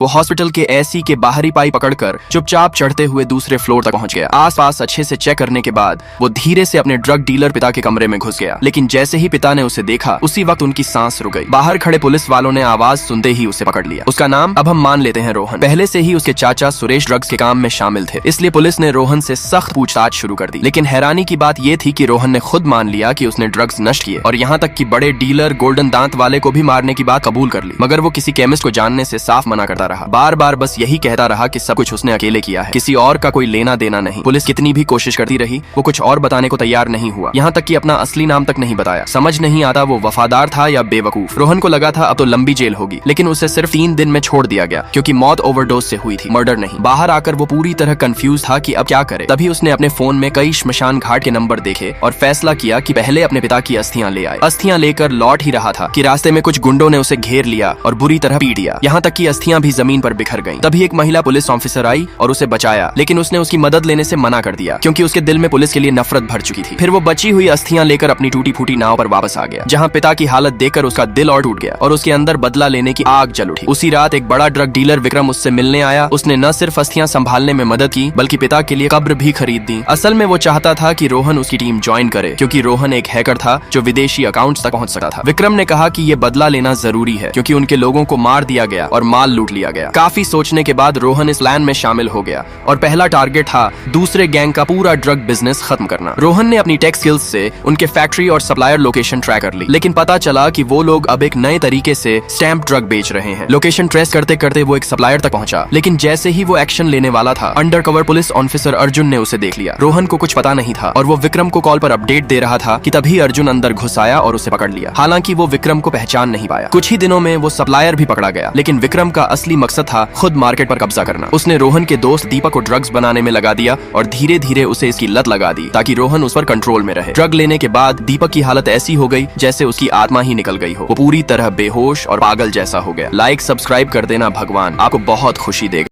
वो हॉस्पिटल के एसी के बाहरी पाई पकड़कर चुपचाप चढ़ते हुए दूसरे फ्लोर तक पहुंच गया। आसपास अच्छे से चेक करने के बाद वो धीरे से अपने ड्रग डीलर पिता के कमरे में घुस गया, लेकिन जैसे ही पिता ने उसे देखा उसी वक्त उनकी सांस रुक गई। बाहर खड़े पुलिस वालों ने आवाज सुनते ही उसे पकड़ लिया। उसका नाम अब हम मान लेते हैं रोहन। पहले से ही उसके चाचा सुरेश ड्रग्स के काम में शामिल थे, इसलिए पुलिस ने रोहन से सख्त पूछताछ शुरू कर दी। लेकिन हैरानी की बात यह थी कि रोहन ने खुद मान लिया कि उसने ड्रग्स नष्ट किए और यहाँ तक कि बड़े डीलर गोल्डन दांत वाले को भी मारने की बात कबूल कर ली। मगर वो किसी केमिस्ट को जानने से साफ मना करता रहा। बार बार बस यही कहता रहा कि सब कुछ उसने अकेले किया है, किसी और का कोई लेना देना नहीं। पुलिस कितनी भी कोशिश करती रही, वो कुछ और बताने को तैयार नहीं हुआ, यहाँ तक कि अपना असली नाम तक नहीं बताया। समझ नहीं आता वो वफादार था या बेवकूफ। रोहन को लगा था अब तो लंबी जेल होगी, लेकिन उसे सिर्फ 3 दिन में छोड़ दिया गया क्योंकि मौत ओवरडोज से हुई थी, मर्डर नहीं। बाहर आकर वो पूरी तरह कंफ्यूज था कि अब क्या करे। तभी उसने अपने फोन में कई श्मशान घाट के नंबर देखे और फैसला किया कि पहले अपने पिता की अस्थियां ले आए। अस्थियां लेकर लौट ही रहा था कि रास्ते में कुछ गुंडों ने उसे घेर लिया और बुरी तरह पीट दिया, यहाँ तक कि अस्थियां भी जमीन पर बिखर गईं। तभी एक महिला पुलिस ऑफिसर आई और उसे बचाया, लेकिन उसने उसकी मदद लेने से मना कर दिया क्योंकि उसके दिल में पुलिस के लिए नफरत भर चुकी थी। फिर वो बची हुई अस्थियां लेकर अपनी टूटी फूटी नाव पर वापस आ गया, जहाँ पिता की हालत देखकर उसका दिल और टूट गया और उसके अंदर बदला लेने की आग जल उठी। उसी रात एक बड़ा ड्रग डीलर विक्रम उससे मिलने आया। उसने न सिर्फ अस्थियां संभालने में मदद की बल्कि पिता के लिए कब्र भी खरीद दी। असल में वो चाहता था कि रोहन उसकी टीम ज्वाइन करे क्योंकि रोहन एक हैकर था जो विदेशी अकाउंट्स तक पहुंच सकता था। विक्रम ने कहा कि ये बदला लेना जरूरी है क्योंकि उनके लोगों को मार दिया गया और माल लूट लिया गया। काफी सोचने के बाद रोहन इस प्लान में शामिल हो गया और पहला टारगेट था दूसरे गैंग का पूरा ड्रग बिजनेस खत्म करना। रोहन ने अपनी टेक स्किल्स से उनके फैक्ट्री और सप्लायर लोकेशन ट्रैक कर ली, लेकिन पता चला कि वो लोग अब एक नए तरीके से स्टैम्प ड्रग बेच रहे हैं। लोकेशन ट्रेस करते करते वो एक सप्लायर तक पहुंचा, लेकिन जैसे ही वो एक्शन लेने वाला था, अंडरकवर पुलिस ऑफिसर अर्जुन ने उसे देख लिया। रोहन को कुछ पता नहीं था और वो विक्रम को कॉल पर अपडेट दे रहा था कि तभी अर्जुन अंदर घुस आया और उसे पकड़ लिया। हालांकि वो विक्रम को पहचान नहीं पाया। कुछ ही दिनों में वो सप्लायर भी पकड़ा गया, लेकिन विक्रम का असली मकसद था खुद मार्केट पर कब्जा करना। उसने रोहन के दोस्त दीपक को ड्रग्स बनाने में लगा दिया और धीरे धीरे उसे इसकी लत लगा दी ताकि रोहन उस पर कंट्रोल में रहे। ड्रग लेने के बाद दीपक की हालत ऐसी हो गई जैसे उसकी आत्मा ही निकल गई हो। वो पूरी तरह बेहोश और पागल जैसा हो गया। लाइक सब्सक्राइब कर देना भगवान, आपको बहुत खुशी देगा।